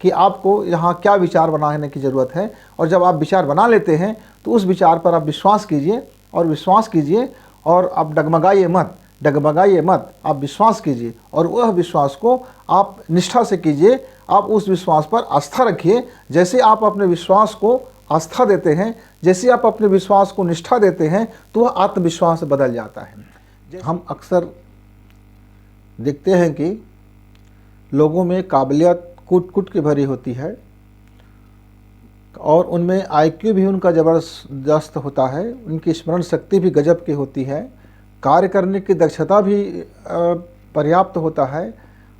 कि आपको यहाँ क्या विचार बनाने की ज़रूरत है। और जब आप विचार बना लेते हैं तो उस विचार पर आप विश्वास कीजिए और विश्वास कीजिए, और आप डगमगाइए मत, डगमगाइए मत, आप विश्वास कीजिए और वह विश्वास को आप निष्ठा से कीजिए। आप उस विश्वास पर आस्था रखिए। जैसे आप अपने विश्वास को आस्था देते हैं, जैसे आप अपने विश्वास को निष्ठा देते हैं, तो वह आत्मविश्वास बदल जाता है। हम अक्सर देखते हैं कि लोगों में काबिलियत कूट कूट के भरी होती है और उनमें आईक्यू भी उनका ज़बरदस्त होता है, उनकी स्मरण शक्ति भी गजब की होती है, कार्य करने की दक्षता भी पर्याप्त होता है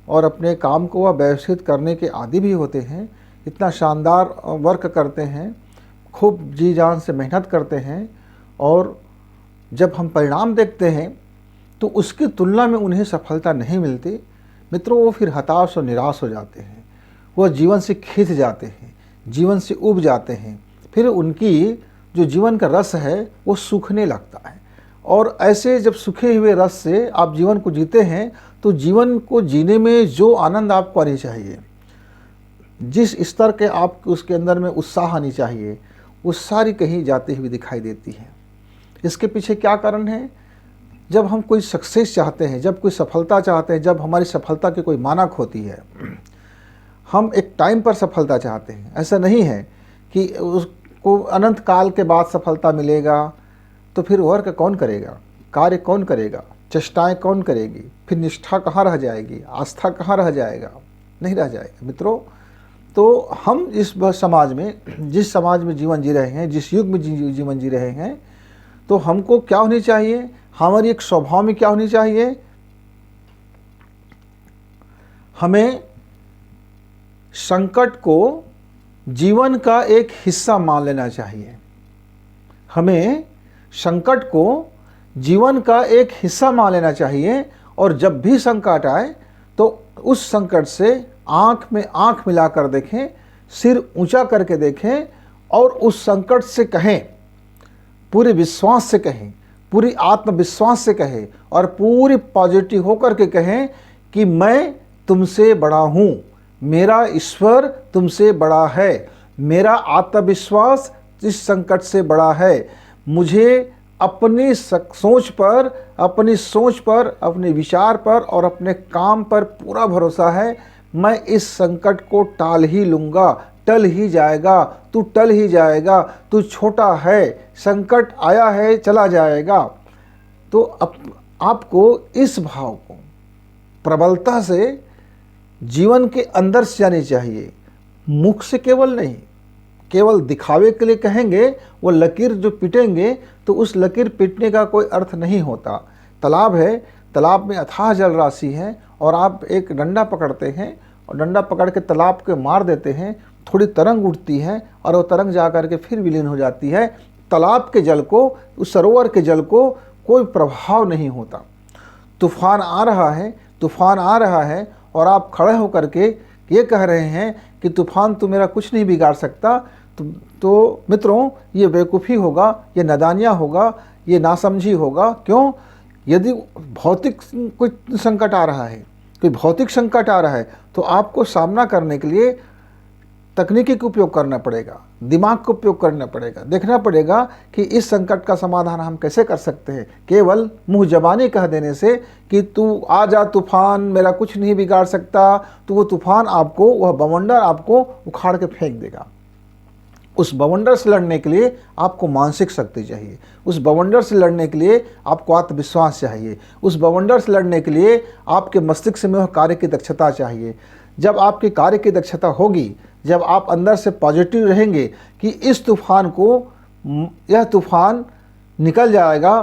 और अपने काम को वह व्यवस्थित करने के आदी भी होते हैं। इतना शानदार वर्क करते हैं, खूब जी जान से मेहनत करते हैं, और जब हम परिणाम देखते हैं तो उसकी तुलना में उन्हें सफलता नहीं मिलती। मित्रों, वो फिर हताश और निराश हो जाते हैं, वह जीवन से खिंच जाते हैं, जीवन से उब जाते हैं। फिर उनकी जो जीवन का रस है वो सूखने लगता है। और ऐसे जब सूखे हुए रस से आप जीवन को जीते हैं तो जीवन को जीने में जो आनंद आपको आनी चाहिए, जिस स्तर के आप उसके अंदर में उत्साह आनी चाहिए, वो सारी कहीं जाती हुई दिखाई देती है। इसके पीछे क्या कारण है? जब हम कोई सक्सेस चाहते हैं, जब कोई सफलता चाहते हैं, जब हमारी सफलता की कोई मानक होती है, हम एक टाइम पर सफलता चाहते हैं। ऐसा नहीं है कि उसको अनंत काल के बाद सफलता मिलेगा। तो फिर वर्क कौन करेगा, कार्य कौन करेगा, चेष्टाएं कौन करेगी, फिर निष्ठा कहाँ रह जाएगी, आस्था कहाँ रह जाएगा? नहीं रह जाएगा। मित्रों, तो हम इस समाज में, जिस समाज में जीवन जी रहे हैं, जिस युग में जीवन जी रहे हैं, तो हमको क्या होनी चाहिए? हमारी एक स्वभाव में क्या होनी चाहिए? हमें संकट को जीवन का एक हिस्सा मान लेना चाहिए। हमें संकट को जीवन का एक हिस्सा मान लेना चाहिए, और जब भी संकट आए तो उस संकट से आंख में आंख मिलाकर देखें, सिर ऊंचा करके देखें और उस संकट से कहें, पूरे विश्वास से कहें, पूरी आत्मविश्वास से कहें और पूरी पॉजिटिव होकर के कहें कि मैं तुमसे बड़ा हूँ, मेरा ईश्वर तुमसे बड़ा है, मेरा आत्मविश्वास इस संकट से बड़ा है, मुझे अपनी सोच पर, अपने विचार पर और अपने काम पर पूरा भरोसा है। मैं इस संकट को टाल ही लूँगा, टल ही जाएगा, तू टल ही जाएगा, तू छोटा है, संकट आया है चला जाएगा। तो आपको इस भाव को प्रबलता से जीवन के अंदर से जानी चाहिए, मुख से केवल नहीं। केवल दिखावे के लिए कहेंगे, वो लकीर जो पीटेंगे तो उस लकीर पीटने का कोई अर्थ नहीं होता। तालाब है, तालाब में अथाह जल राशि है और आप एक डंडा पकड़ते हैं और डंडा पकड़ के तालाब के मार देते हैं, थोड़ी तरंग उठती है और वो तरंग जा कर के फिर विलीन हो जाती है। तालाब के जल को, उस सरोवर के जल को कोई प्रभाव नहीं होता। तूफान आ रहा है, तूफान आ रहा है और आप खड़े होकर के ये कह रहे हैं कि तूफान तो मेरा कुछ नहीं बिगाड़ सकता, तो मित्रों, ये बेवकूफ़ी होगा, ये नादानिया होगा, ये नासमझी होगा। क्यों? यदि भौतिक कोई संकट आ रहा है, कोई भौतिक संकट आ रहा है, तो आपको सामना करने के लिए तकनीकी का उपयोग करना पड़ेगा, दिमाग का उपयोग करना पड़ेगा, देखना पड़ेगा कि इस संकट का समाधान हम कैसे कर सकते हैं। केवल मुँह जबानी कह देने से कि तू आ जा तूफान, मेरा कुछ नहीं बिगाड़ सकता, तो वो तूफान आपको, वह बवंडर आपको उखाड़ के फेंक देगा। उस बवंडर से लड़ने के लिए आपको मानसिक शक्ति चाहिए, उस बवंडर से लड़ने के लिए आपको आत्मविश्वास चाहिए, उस बवंडर से लड़ने के लिए आपके मस्तिष्क में वह कार्य की दक्षता चाहिए। जब आपकी कार्य की दक्षता होगी, जब आप अंदर से पॉजिटिव रहेंगे कि इस तूफान को, यह तूफान निकल जाएगा,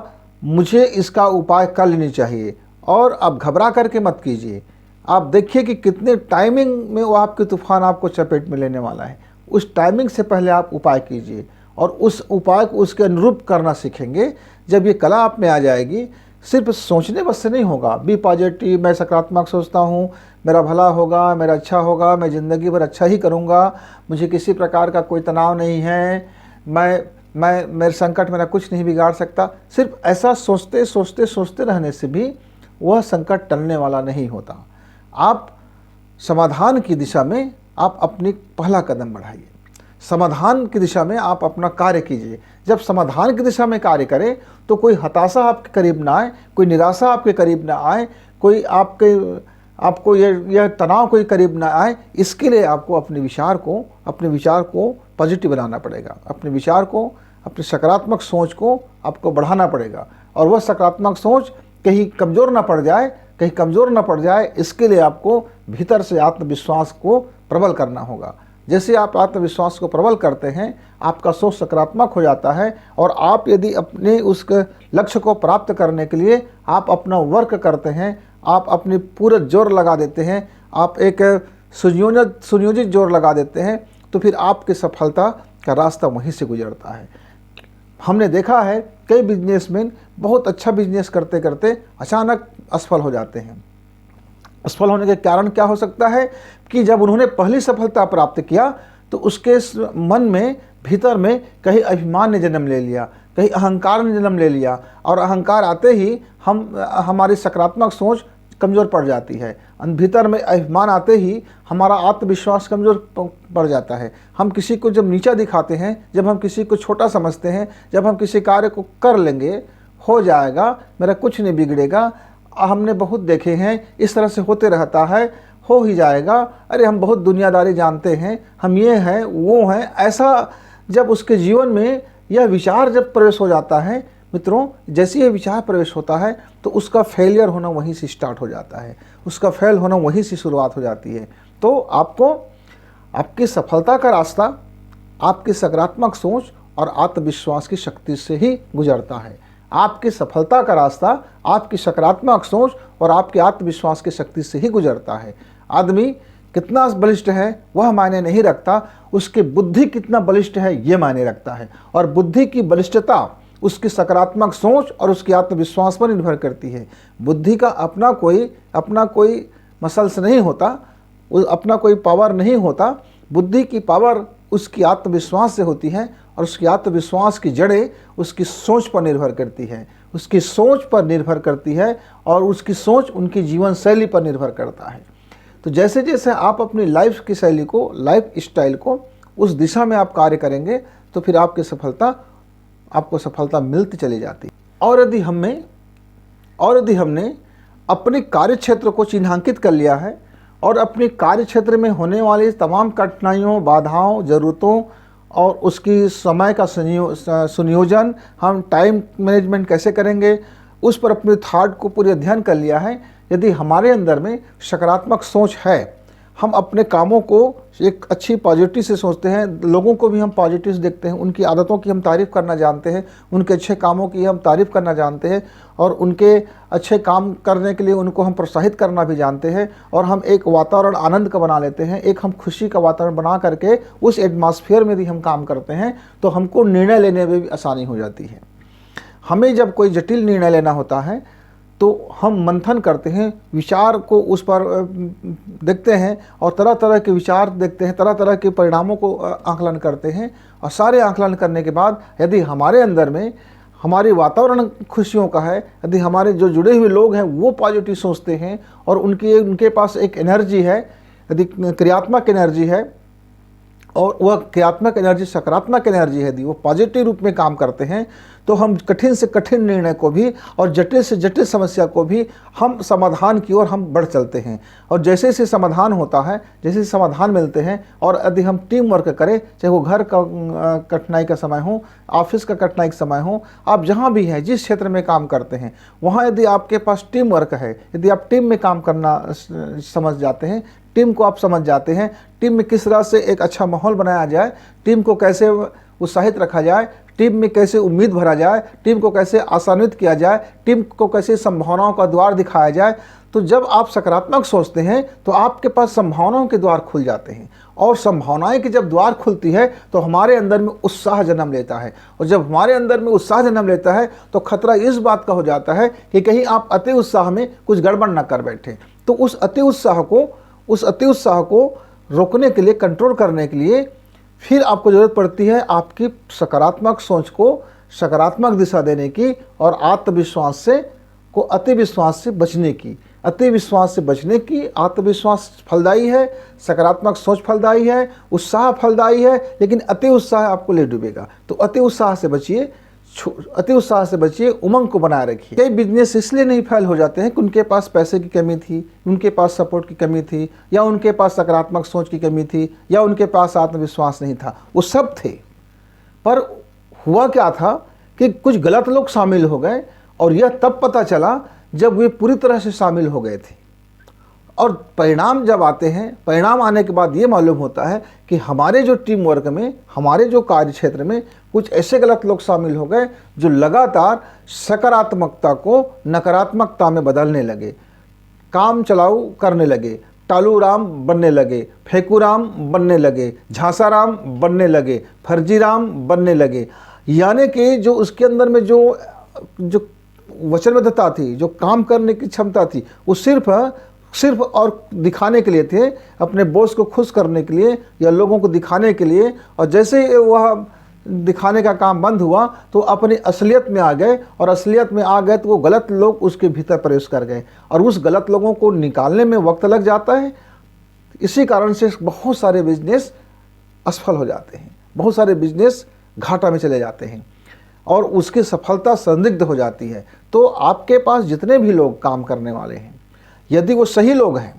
मुझे इसका उपाय कर लेनी चाहिए, और आप घबरा करके मत कीजिए। आप देखिए कि कितने टाइमिंग में वो आपके तूफान आपको चपेट में लेने वाला है। उस टाइमिंग से पहले आप उपाय कीजिए और उस उपाय को उसके अनुरूप करना सीखेंगे। जब ये कला आप में आ जाएगी, सिर्फ सोचने बस से नहीं होगा। बी पॉजिटिव, मैं सकारात्मक सोचता हूँ, मेरा भला होगा, मेरा अच्छा होगा, मैं ज़िंदगी भर अच्छा ही करूँगा, मुझे किसी प्रकार का कोई तनाव नहीं है, मेरे संकट मेरा कुछ नहीं बिगाड़ सकता। सिर्फ ऐसा सोचते रहने से भी वह संकट टलने वाला नहीं होता। आप समाधान की दिशा में आप अपनी पहला कदम बढ़ाइए। समाधान की दिशा में आप अपना कार्य कीजिए। जब समाधान की दिशा में कार्य करें तो कोई हताशा आपके करीब ना आए, कोई निराशा आपके करीब ना आए, कोई आपको यह तनाव कोई करीब ना आए। इसके लिए आपको अपने विचार को पॉजिटिव बनाना पड़ेगा। अपने विचार को, अपनी सकारात्मक सोच को आपको बढ़ाना पड़ेगा। और वह सकारात्मक सोच कहीं कमज़ोर ना पड़ जाए, इसके लिए आपको भीतर से आत्मविश्वास को प्रबल करना होगा। जैसे आप आत्मविश्वास को प्रबल करते हैं, आपका सोच सकारात्मक हो जाता है और आप यदि अपने उस लक्ष्य को प्राप्त करने के लिए आप अपना वर्क करते हैं, आप अपनी पूरा जोर लगा देते हैं, आप एक सुनियोजित जोर लगा देते हैं, तो फिर आपकी सफलता का रास्ता वहीं से गुजरता है। हमने देखा है कई बिजनेसमैन बहुत अच्छा बिजनेस करते करते अचानक असफल हो जाते हैं। असफल होने के कारण क्या हो सकता है कि जब उन्होंने पहली सफलता प्राप्त किया तो उसके मन में, भीतर में कहीं अभिमान ने जन्म ले लिया, कहीं अहंकार ने जन्म ले लिया, और अहंकार आते ही हमारी सकारात्मक सोच कमज़ोर पड़ जाती है। भीतर में अभिमान आते ही हमारा आत्मविश्वास कमज़ोर पड़ जाता है। हम किसी को जब नीचा दिखाते हैं, जब हम किसी को छोटा समझते हैं, जब हम किसी कार्य को कर लेंगे, हो जाएगा, मेरा कुछ नहीं बिगड़ेगा, हमने बहुत देखे हैं, इस तरह से होते रहता है, हो ही जाएगा, अरे हम बहुत दुनियादारी जानते हैं, हम ये हैं वो हैं, ऐसा जब उसके जीवन में यह विचार जब प्रवेश हो जाता है, मित्रों, जैसे ये विचार प्रवेश होता है तो उसका फेलियर होना वहीं से स्टार्ट हो जाता है, उसका फेल होना वहीं से शुरुआत हो जाती है। तो आपको आपकी सफलता का रास्ता आपकी सकारात्मक सोच और आत्मविश्वास की शक्ति से ही गुजरता है। आपकी सफलता का रास्ता आपकी सकारात्मक सोच और आपके आत्मविश्वास की शक्ति से ही गुजरता है। आदमी कितना बलिष्ठ है वह मायने नहीं रखता, उसकी बुद्धि कितना बलिष्ठ है ये मायने रखता है। और बुद्धि की बलिष्ठता उसकी सकारात्मक सोच और उसके आत्मविश्वास पर निर्भर करती है। बुद्धि का अपना कोई मसल्स नहीं होता, अपना कोई पावर नहीं होता। बुद्धि की पावर उसकी आत्मविश्वास से होती है और उसकी आत्मविश्वास की जड़ें उसकी सोच पर निर्भर करती है, उसकी सोच पर निर्भर करती है और उसकी सोच उनकी जीवन शैली पर निर्भर करता है। तो जैसे जैसे आप अपनी लाइफ की शैली को, लाइफ स्टाइल को उस दिशा में आप कार्य करेंगे तो फिर आपको सफलता मिलती चली जाती। और यदि हमने अपने कार्य क्षेत्र को चिन्हांकित कर लिया है और अपने कार्य क्षेत्र में होने वाली तमाम कठिनाइयों, बाधाओं, ज़रूरतों और उसकी समय का सुनियोजन, हम टाइम मैनेजमेंट कैसे करेंगे, उस पर अपने थॉट को पूरे अध्ययन कर लिया है, यदि हमारे अंदर में सकारात्मक सोच है, हम अपने कामों को एक अच्छी पॉजिटिव से सोचते हैं, लोगों को भी हम पॉजिटिव देखते हैं, उनकी आदतों की हम तारीफ़ करना जानते हैं, उनके अच्छे कामों की हम तारीफ़ करना जानते हैं और उनके अच्छे काम करने के लिए उनको हम प्रोत्साहित करना भी जानते हैं। और हम एक वातावरण आनंद का बना लेते हैं, एक हम खुशी का वातावरण बना करके उस एटमॉस्फेयर में भी हम काम करते हैं तो हमको निर्णय लेने में भी आसानी हो जाती है। हमें जब कोई जटिल निर्णय लेना होता है तो हम मंथन करते हैं, विचार को उस पर देखते हैं और तरह तरह के विचार देखते हैं, तरह तरह के परिणामों को आकलन करते हैं। और सारे आकलन करने के बाद यदि हमारे अंदर में हमारी वातावरण खुशियों का है, यदि हमारे जो जुड़े हुए लोग हैं वो पॉजिटिव सोचते हैं और उनके पास एक एनर्जी है, यदि क्रियात्मक एनर्जी है और वह क्रियात्मक एनर्जी सकारात्मक एनर्जी है, यदि वो पॉजिटिव रूप में काम करते हैं तो हम कठिन से कठिन निर्णय को भी और जटिल से जटिल समस्या को भी हम समाधान की ओर हम बढ़ चलते हैं। और जैसे जैसे समाधान होता है, जैसे समाधान मिलते हैं और यदि हम टीम वर्क करें, चाहे वो घर का कठिनाई का समय हो, ऑफिस का कठिनाई का समय हो, आप जहाँ भी हैं, जिस क्षेत्र में काम करते हैं, वहाँ यदि आपके पास टीम वर्क है, यदि आप टीम में काम करना समझ जाते हैं, टीम को आप समझ जाते हैं, टीम में किस तरह से एक अच्छा माहौल बनाया जाए, टीम को कैसे उत्साहित रखा जाए, टीम में कैसे उम्मीद भरा जाए, टीम को कैसे आसान्वित किया जाए, टीम को कैसे संभावनाओं का द्वार दिखाया जाए, तो जब आप सकारात्मक सोचते हैं तो आपके पास संभावनाओं के द्वार खुल जाते हैं। और संभावनाएं की जब द्वार खुलती है तो हमारे अंदर में उत्साह जन्म लेता है। और जब हमारे अंदर में उत्साह जन्म लेता है तो खतरा इस बात का हो जाता है कि कहीं आप अति उत्साह में कुछ गड़बड़ न कर बैठे। तो उस अति उत्साह को रोकने के लिए, कंट्रोल करने के लिए फिर आपको ज़रूरत पड़ती है आपकी सकारात्मक सोच को सकारात्मक दिशा देने की और आत्मविश्वास से को अति विश्वास से बचने की। अति विश्वास से बचने की। आत्मविश्वास फलदायी है, सकारात्मक सोच फलदायी है, उत्साह फलदायी है, लेकिन अति उत्साह आपको ले डूबेगा। तो अति उत्साह से बचिए, अति उत्साह से बचिए, उमंग को बनाए रखिए। कई बिजनेस इसलिए नहीं फेल हो जाते हैं कि उनके पास पैसे की कमी थी, उनके पास सपोर्ट की कमी थी, या उनके पास सकारात्मक सोच की कमी थी, या उनके पास आत्मविश्वास नहीं था। वो सब थे, पर हुआ क्या था कि कुछ गलत लोग शामिल हो गए, और यह तब पता चला जब वे पूरी तरह से शामिल हो गए थे। और परिणाम जब आते हैं, परिणाम आने के बाद ये मालूम होता है कि हमारे जो टीम वर्क में, हमारे जो कार्य क्षेत्र में कुछ ऐसे गलत लोग शामिल हो गए जो लगातार सकारात्मकता को नकारात्मकता में बदलने लगे, काम चलाऊ करने लगे, टालू राम बनने लगे, फेंकू राम बनने लगे, झांसा राम बनने लगे, फर्जी राम बनने लगे। यानी कि जो उसके अंदर में जो वचनबद्धता थी, जो काम करने की क्षमता थी, वो सिर्फ और दिखाने के लिए थे, अपने बॉस को खुश करने के लिए या लोगों को दिखाने के लिए। और जैसे ही वह दिखाने का काम बंद हुआ तो अपनी असलियत में आ गए, और असलियत में आ गए तो वो गलत लोग उसके भीतर प्रवेश कर गए, और उस गलत लोगों को निकालने में वक्त लग जाता है। इसी कारण से बहुत सारे बिजनेस असफल हो जाते हैं, बहुत सारे बिजनेस घाटा में चले जाते हैं, और उसकी सफलता संदिग्ध हो जाती है। तो आपके पास जितने भी लोग काम करने वाले हैं, यदि वो सही लोग हैं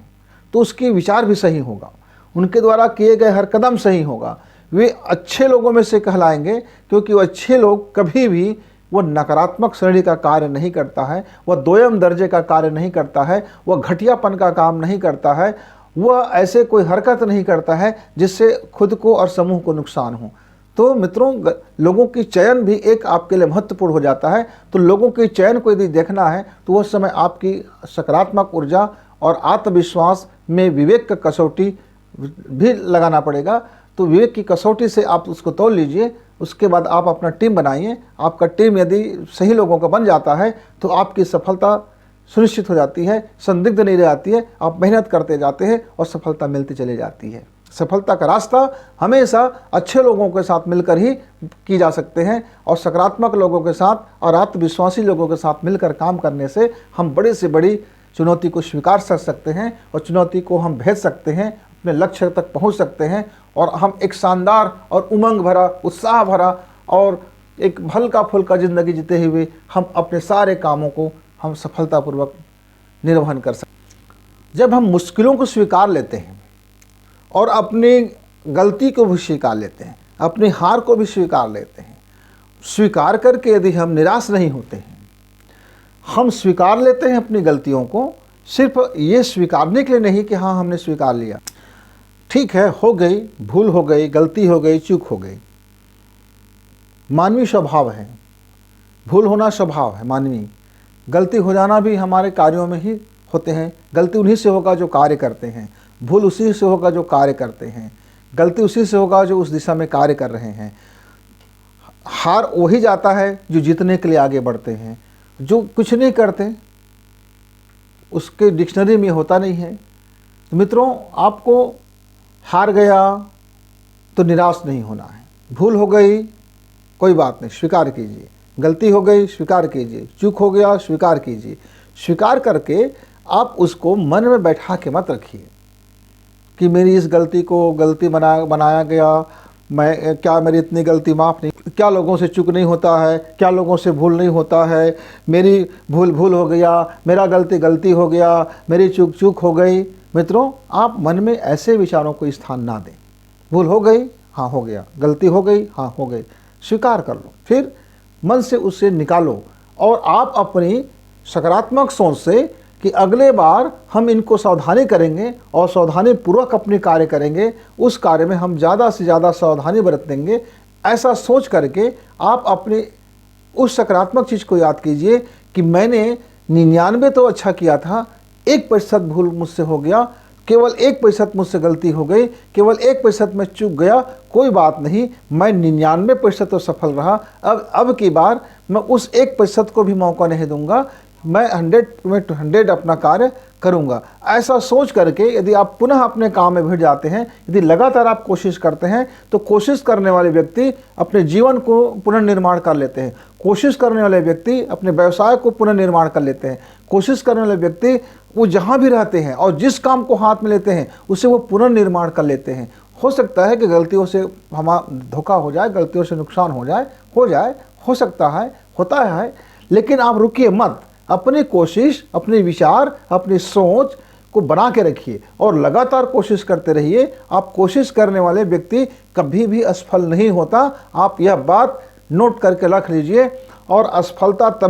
तो उसके विचार भी सही होगा, उनके द्वारा किए गए हर कदम सही होगा, वे अच्छे लोगों में से कहलाएंगे, क्योंकि वो अच्छे लोग कभी भी वो नकारात्मक श्रेणी का कार्य नहीं करता है, वह दोयम दर्जे का कार्य नहीं करता है, वह घटियापन का काम नहीं करता है, वह ऐसे कोई हरकत नहीं करता है जिससे खुद को और समूह को नुकसान हो। तो मित्रों, लोगों की चयन भी एक आपके लिए महत्वपूर्ण हो जाता है। तो लोगों के चयन को यदि देखना है तो वह समय आपकी सकारात्मक ऊर्जा और आत्मविश्वास में विवेक का कसौटी भी लगाना पड़ेगा। तो विवेक की कसौटी से आप उसको तोल लीजिए, उसके बाद आप अपना टीम बनाइए। आपका टीम यदि सही लोगों का बन जाता है तो आपकी सफलता सुनिश्चित हो जाती है, संदिग्ध नहीं रह जाती है। आप मेहनत करते जाते हैं और सफलता मिलती चली जाती है। सफलता का रास्ता हमेशा अच्छे लोगों के साथ मिलकर ही की जा सकते हैं, और सकारात्मक लोगों के साथ और आत्मविश्वासी लोगों के साथ मिलकर काम करने से हम बड़ी से बड़ी चुनौती को स्वीकार कर सकते हैं, और चुनौती को हम भेज सकते हैं, अपने लक्ष्य तक पहुंच सकते हैं, और हम एक शानदार और उमंग भरा, उत्साह भरा और एक हल्का फुल्का ज़िंदगी जीते हुए हम अपने सारे कामों को हम सफलतापूर्वक निर्वहन कर सकते हैं। जब हम मुश्किलों को स्वीकार लेते हैं और अपनी गलती को भी स्वीकार लेते हैं, अपनी हार को भी स्वीकार लेते हैं, स्वीकार करके यदि हम निराश नहीं होते हैं, हम स्वीकार लेते हैं अपनी गलतियों को, सिर्फ ये स्वीकारने के लिए नहीं कि हाँ हमने स्वीकार लिया, ठीक है, हो गई, भूल हो गई, गलती हो गई, चूक हो गई। मानवीय स्वभाव है, भूल होना स्वभाव है मानवीय। गलती हो जाना भी हमारे कार्यों में ही होते हैं। गलती उन्हीं से होगा जो कार्य करते हैं, भूल उसी से होगा जो कार्य करते हैं, गलती उसी से होगा जो उस दिशा में कार्य कर रहे हैं। हार वही जाता है जो जीतने के लिए आगे बढ़ते हैं। जो कुछ नहीं करते उसके डिक्शनरी में होता नहीं है। तो मित्रों, आपको हार गया तो निराश नहीं होना है। भूल हो गई, कोई बात नहीं, स्वीकार कीजिए। गलती हो गई, स्वीकार कीजिए। चूक हो गया, स्वीकार कीजिए। स्वीकार करके आप उसको मन में बैठा के मत रखिए कि मेरी इस गलती को गलती बनाया गया, मैं क्या मेरी इतनी गलती माफ़ नहीं, क्या लोगों से चूक नहीं होता है, क्या लोगों से भूल नहीं होता है, मेरी भूल हो गया, मेरा गलती हो गया, मेरी चूक हो गई। मित्रों, आप मन में ऐसे विचारों को स्थान ना दें। भूल हो गई, हाँ हो गया, गलती हो गई, हाँ हो गई, स्वीकार कर लो, फिर मन से उससे निकालो, और आप अपनी सकारात्मक सोच से कि अगले बार हम इनको सावधानी करेंगे और सावधानी पूर्वक अपने कार्य करेंगे, उस कार्य में हम ज़्यादा से ज़्यादा सावधानी बरतेंगे। ऐसा सोच करके आप अपने उस सकारात्मक चीज़ को याद कीजिए कि मैंने 99 तो अच्छा किया था, 1% भूल मुझसे हो गया, केवल 1% मुझसे गलती हो गई, केवल 1% में चूक गया, कोई बात नहीं, मैं 99% तो सफल रहा। अब की बार मैं उस 1% को भी मौका नहीं दूंगा, मैं 100 अपना कार्य करूंगा। ऐसा सोच करके यदि आप पुनः अपने काम में भिड़ जाते हैं, यदि लगातार आप कोशिश करते हैं, तो कोशिश करने वाले व्यक्ति अपने जीवन को पुनर्निर्माण कर लेते हैं। कोशिश करने वाले व्यक्ति अपने व्यवसाय को पुनर्निर्माण कर लेते हैं। कोशिश करने वाले व्यक्ति वो जहाँ भी रहते हैं और जिस काम को हाथ में लेते हैं उसे वो पुनर्निर्माण कर लेते हैं। हो सकता है कि गलतियों से हमारा धोखा हो जाए, गलतियों से नुकसान हो सकता है, होता है, लेकिन आप रुकिए मत। अपनी कोशिश, अपने विचार, अपनी सोच को बना के रखिए और लगातार कोशिश करते रहिए। आप कोशिश करने वाले व्यक्ति कभी भी असफल नहीं होता। आप यह बात नोट करके रख लीजिए। और असफलता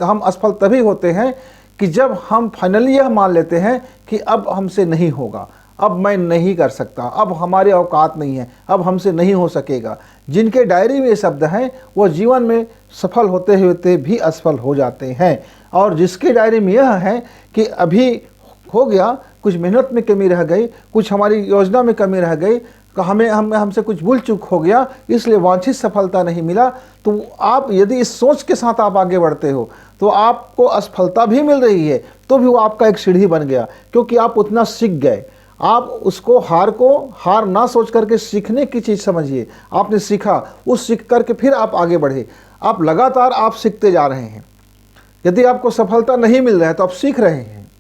हम असफल तभी होते हैं कि जब हम फाइनली यह मान लेते हैं कि अब हमसे नहीं होगा, अब मैं नहीं कर सकता, अब हमारी औकात नहीं है, अब हमसे नहीं हो सकेगा। जिनके डायरी में ये शब्द हैं वो जीवन में सफल होते होते भी असफल हो जाते हैं। और जिसके डायरी में यह है कि अभी हो गया, कुछ मेहनत में कमी रह गई, कुछ हमारी योजना में कमी रह गई, हमसे कुछ भूल चूक हो गया, इसलिए वांछित सफलता नहीं मिला, तो आप यदि इस सोच के साथ आप आगे बढ़ते हो तो आपको असफलता भी मिल रही है तो भी वो आपका एक सीढ़ी बन गया, क्योंकि आप उतना सीख गए। आप उसको हार ना सोच करके सीखने की चीज़ समझिए। आपने सीखा, उस सीख करके फिर आप आगे बढ़े। आप लगातार आप सीखते जा रहे हैं। यदि आपको सफलता नहीं मिल रहा है तो आप सीख रहे हैं,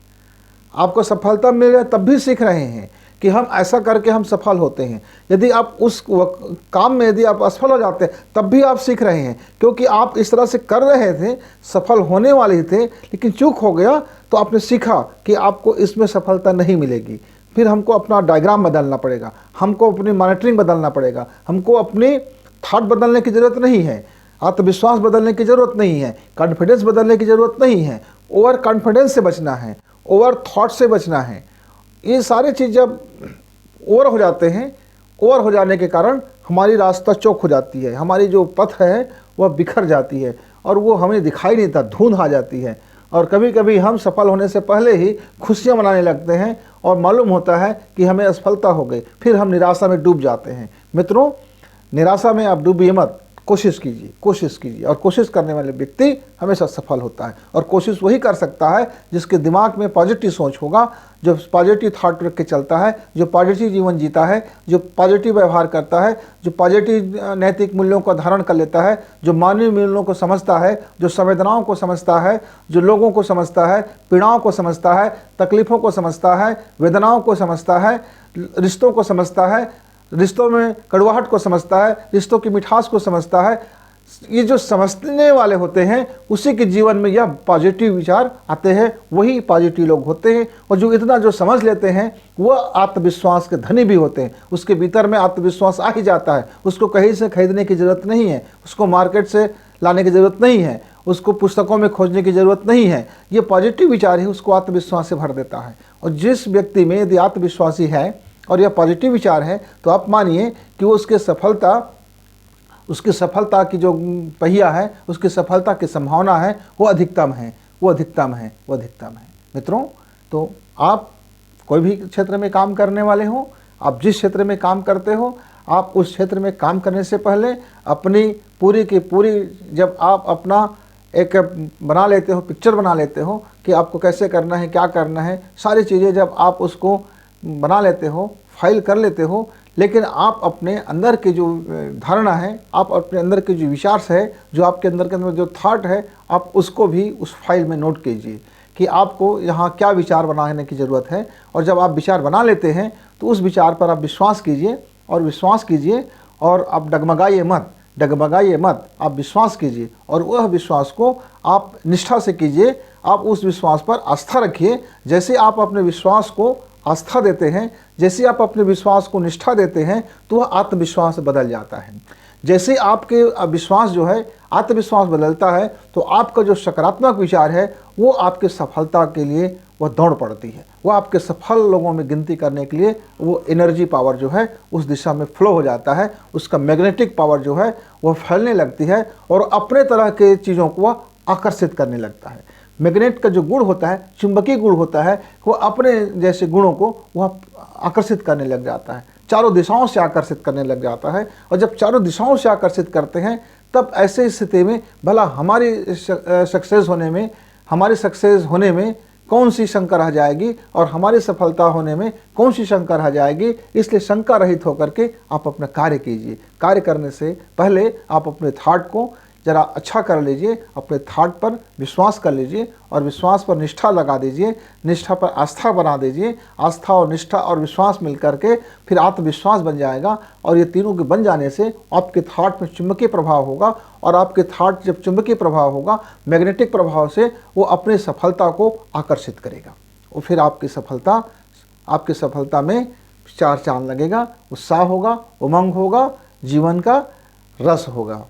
आपको सफलता मिल रहा है तब भी सीख रहे हैं कि हम ऐसा करके हम सफल होते हैं। यदि आप उस काम में यदि आप असफल हो जाते हैं तब भी आप सीख रहे हैं, क्योंकि आप इस तरह से कर रहे थे, सफल होने वाले थे, लेकिन चूक हो गया तो आपने सीखा कि आपको इसमें सफलता नहीं मिलेगी। फिर हमको अपना डायग्राम बदलना पड़ेगा, हमको अपनी मॉनिटरिंग बदलना पड़ेगा, हमको अपनी थॉट बदलने की ज़रूरत नहीं है, आत्मविश्वास बदलने की ज़रूरत नहीं है, कॉन्फिडेंस बदलने की ज़रूरत नहीं है। ओवर कॉन्फिडेंस से बचना है, ओवर थॉट से बचना है। ये सारी चीज़ जब ओवर हो जाते हैं, ओवर हो जाने के कारण हमारी रास्ता चौक हो जाती है, हमारी जो पथ है वह बिखर जाती है और वो हमें दिखाई नहीं देता, धुंध आ जाती है। और कभी कभी हम सफल होने से पहले ही खुशियाँ मनाने लगते हैं और मालूम होता है कि हमें असफलता हो गई, फिर हम निराशा में डूब जाते हैं। मित्रों, निराशा में आप डूबिए मत, कोशिश कीजिए और कोशिश करने वाले व्यक्ति हमेशा सफल होता है। और कोशिश वही कर सकता है जिसके दिमाग में पॉजिटिव सोच होगा, जो पॉजिटिव थॉट रख के चलता है, जो पॉजिटिव जीवन जीता है, जो पॉजिटिव व्यवहार करता है, जो पॉजिटिव नैतिक मूल्यों को धारण कर लेता है, जो मानवीय मूल्यों को समझता है, जो संवेदनाओं को समझता है, जो लोगों को समझता है, पीड़ाओं को समझता है, तकलीफ़ों को समझता है, वेदनाओं को समझता है, रिश्तों को समझता है, रिश्तों में कड़वाहट को समझता है, रिश्तों की मिठास को समझता है। ये जो समझने वाले होते हैं उसी के जीवन में यह पॉजिटिव विचार आते हैं, वही पॉजिटिव लोग होते हैं। और जो इतना जो समझ लेते हैं वह आत्मविश्वास के धनी भी होते हैं। उसके भीतर में आत्मविश्वास आ ही जाता है, उसको कहीं से खरीदने की ज़रूरत नहीं है, उसको मार्केट से लाने की ज़रूरत नहीं है, उसको पुस्तकों में खोजने की ज़रूरत नहीं है। ये पॉजिटिव विचार ही उसको आत्मविश्वास से भर देता है। और जिस व्यक्ति में यदि आत्मविश्वासी है और यह पॉजिटिव विचार है तो आप मानिए कि वो उसकी सफलता की जो पहिया है, उसकी सफलता की संभावना है वो अधिकतम है। मित्रों, तो आप कोई भी क्षेत्र में काम करने वाले हो, आप जिस क्षेत्र में काम करते हो, आप उस क्षेत्र में काम करने से पहले अपनी पूरी की पूरी जब आप अपना एक बना लेते हो, पिक्चर बना लेते हो कि आपको कैसे करना है, क्या करना है, सारी चीज़ें जब आप उसको बना लेते हो, फाइल कर लेते हो, लेकिन आप अपने अंदर की जो धारणा है, आप अपने अंदर के जो विचार है, जो आपके अंदर जो थॉट है, आप उसको भी उस फाइल में नोट कीजिए कि आपको यहाँ क्या विचार बनाने की ज़रूरत है। और जब आप विचार बना लेते हैं तो उस विचार पर आप विश्वास कीजिए और आप डगमगाइए मत, आप विश्वास कीजिए और वह विश्वास को आप निष्ठा से कीजिए। आप उस विश्वास पर आस्था रखिए। जैसे आप अपने विश्वास को आस्था देते हैं, जैसे आप अपने विश्वास को निष्ठा देते हैं तो वह आत्मविश्वास बदल जाता है। जैसे आपके विश्वास जो है आत्मविश्वास बदलता है तो आपका जो सकारात्मक विचार है वो आपके सफलता के लिए वह दौड़ पड़ती है, वह आपके सफल लोगों में गिनती करने के लिए वो एनर्जी पावर जो है उस दिशा में फ्लो हो जाता है। उसका मैग्नेटिक पावर जो है वह फैलने लगती है और अपने तरह के चीज़ों को वह आकर्षित करने लगता है। मैग्नेट का जो गुण होता है, चुंबकीय गुण होता है, वो अपने जैसे गुणों को वह आकर्षित करने लग जाता है, चारों दिशाओं से आकर्षित करने लग जाता है। और जब चारों दिशाओं से आकर्षित करते हैं तब ऐसे स्थिति में भला हमारी सक्सेस होने में कौन सी शंका रह जाएगी और हमारी सफलता होने में कौन सी शंका रह जाएगी। इसलिए शंका रहित होकर के आप अपना कार्य कीजिए। कार्य करने से पहले आप अपने थॉट को ज़रा अच्छा कर लीजिए, अपने थॉट पर विश्वास कर लीजिए और विश्वास पर निष्ठा लगा दीजिए, निष्ठा पर आस्था बना दीजिए। आस्था और निष्ठा और विश्वास मिल करके फिर आत्मविश्वास बन जाएगा और ये तीनों के बन जाने से आपके थॉट में चुंबकीय प्रभाव होगा और आपके थॉट जब चुंबकीय प्रभाव होगा, मैग्नेटिक प्रभाव से वो अपने सफलता को आकर्षित करेगा और फिर आपकी सफलता में चार चांद लगेगा, उत्साह होगा, उमंग होगा, जीवन का रस होगा।